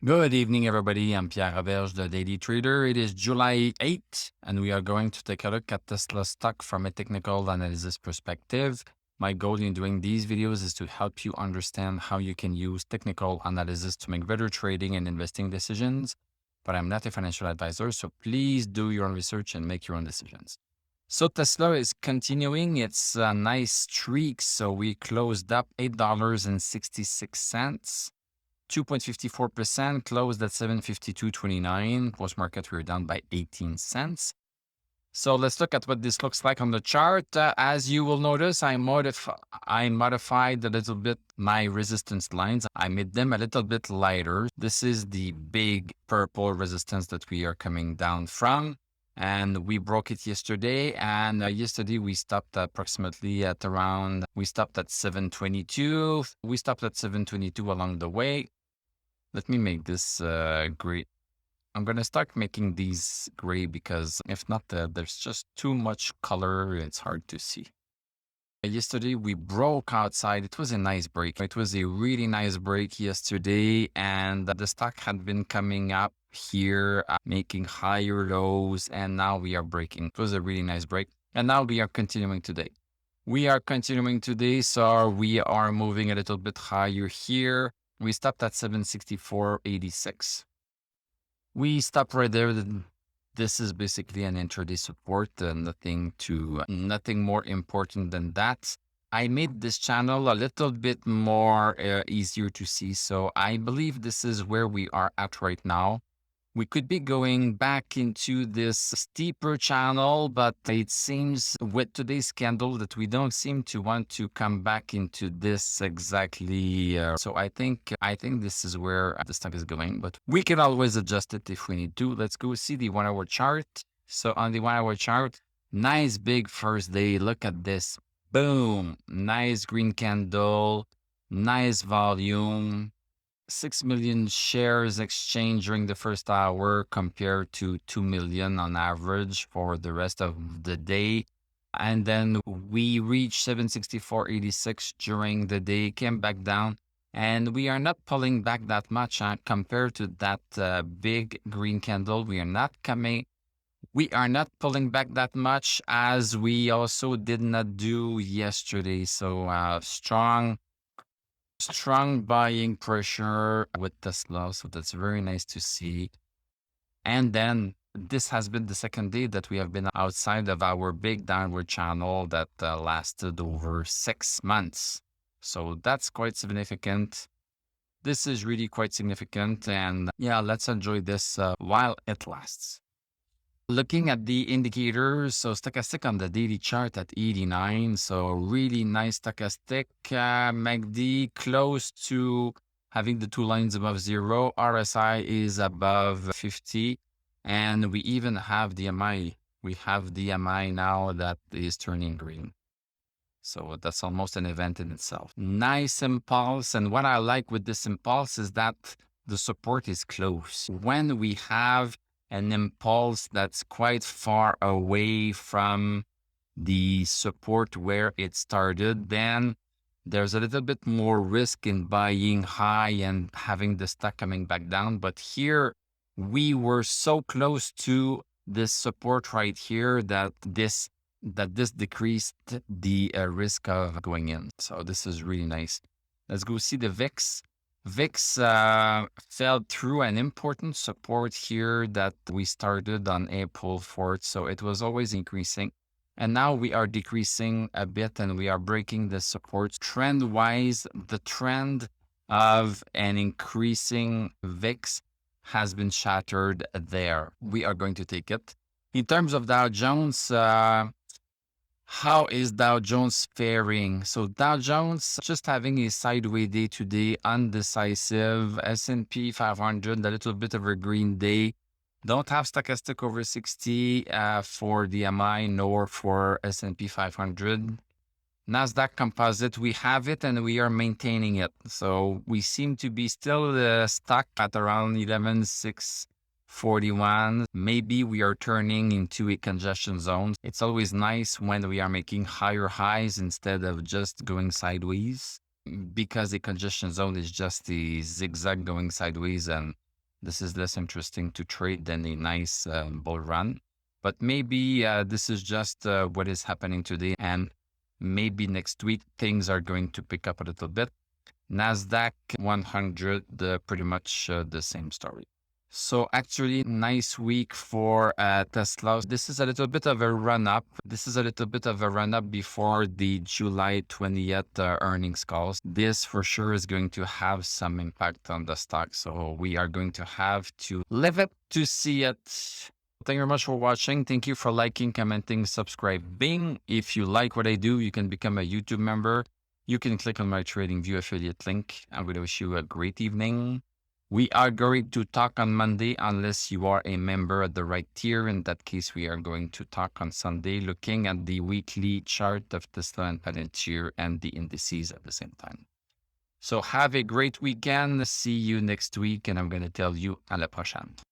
Good evening, everybody. I'm Pierre Roberge, the Daily Trader. It is July 8th, and we are going to take a look at Tesla stock from a technical analysis perspective. My goal in doing these videos is to help you understand how you can use technical analysis to make better trading and investing decisions. But I'm not a financial advisor, so please do your own research and make your own decisions. So Tesla is continuing its nice streak. So we closed up $8.66. 2.54%, closed at 752.29. Post market, we were down by 18 cents. So let's look at what this looks like on the chart. As you will notice, I modified a little bit my resistance lines. I made them a little bit lighter. This is the big purple resistance that we are coming down from. And we broke it yesterday. And yesterday we stopped approximately at we stopped at 722. We stopped at 722 along the way. Let me make this gray. I'm going to start making these gray because if not, there's just too much color. It's hard to see. Yesterday, we broke outside. It was a nice break. It was a really nice break yesterday. And the stock had been coming up here, making higher lows. And now we are breaking. It was a really nice break. And now we are continuing today. So we are moving a little bit higher here. We stopped at 764.86. We stopped right there. This is basically an intraday support, nothing more important than that. I made this channel a little bit more easier to see. So I believe this is where we are at right now. We could be going back into this steeper channel, but it seems with today's candle that we don't seem to want to come back into this exactly. So I think this is where the stock is going, but we can always adjust it if we need to. Let's go see the 1 hour chart. So on the 1 hour chart, nice big first day. Look at this. Boom. Nice green candle, nice volume. 6 million shares exchanged during the first hour compared to 2 million on average for the rest of the day. And then we reached 764.86 during the day, came back down, and we are not pulling back that much compared to that big green candle. We are not pulling back that much as we also did not do yesterday. So strong buying pressure with Tesla. So that's very nice to see. And then this has been the second day that we have been outside of our big downward channel that lasted over 6 months. So that's quite significant. This is really quite significant. And yeah, let's enjoy this while it lasts. Looking at the indicators, so stochastic on the daily chart at 89, so really nice stochastic. MACD close to having the 2 lines above zero. RSI is above 50, and we even have the MI. We have the MI now that is turning green. So that's almost an event in itself. Nice impulse, and what I like with this impulse is that the support is close. When we have an impulse that's quite far away from the support where it started, then there's a little bit more risk in buying high and having the stock coming back down. But here we were so close to this support right here that this decreased the risk of going in. So this is really nice. Let's go see the VIX. VIX fell through an important support here that we started on April 4th. So it was always increasing. And now we are decreasing a bit and we are breaking the support. Trend-wise, the trend of an increasing VIX has been shattered there. We are going to take it. In terms of Dow Jones, how is Dow Jones faring? So Dow Jones just having a sideways day today, undecisive. S&P 500, a little bit of a green day. Don't have stochastic over 60 for the MI nor for S&P 500. NASDAQ composite, we have it and we are maintaining it. So we seem to be still stuck at around 11,641. Maybe we are turning into a congestion zone. It's always nice when we are making higher highs instead of just going sideways, because the congestion zone is just the zigzag going sideways, and This is less interesting to trade than a nice bull run. But maybe this is just what is happening today. And maybe next week things are going to pick up a little bit. NASDAQ 100, pretty much the same story. So actually, nice week for Tesla. This is a little bit of a run up. This is a little bit of a run up before the July 20th earnings calls. This for sure is going to have some impact on the stock. So we are going to have to live it to see it. Thank you very much for watching. Thank you for liking, commenting, subscribing. If you like what I do, you can become a YouTube member. You can click on my TradingView affiliate link. I'm going to wish you a great evening. We are going to talk on Monday unless you are a member at the right tier. In that case, we are going to talk on Sunday, looking at the weekly chart of Tesla and Palantir and the indices at the same time. So have a great weekend. See you next week. And I'm going to tell you à la prochaine.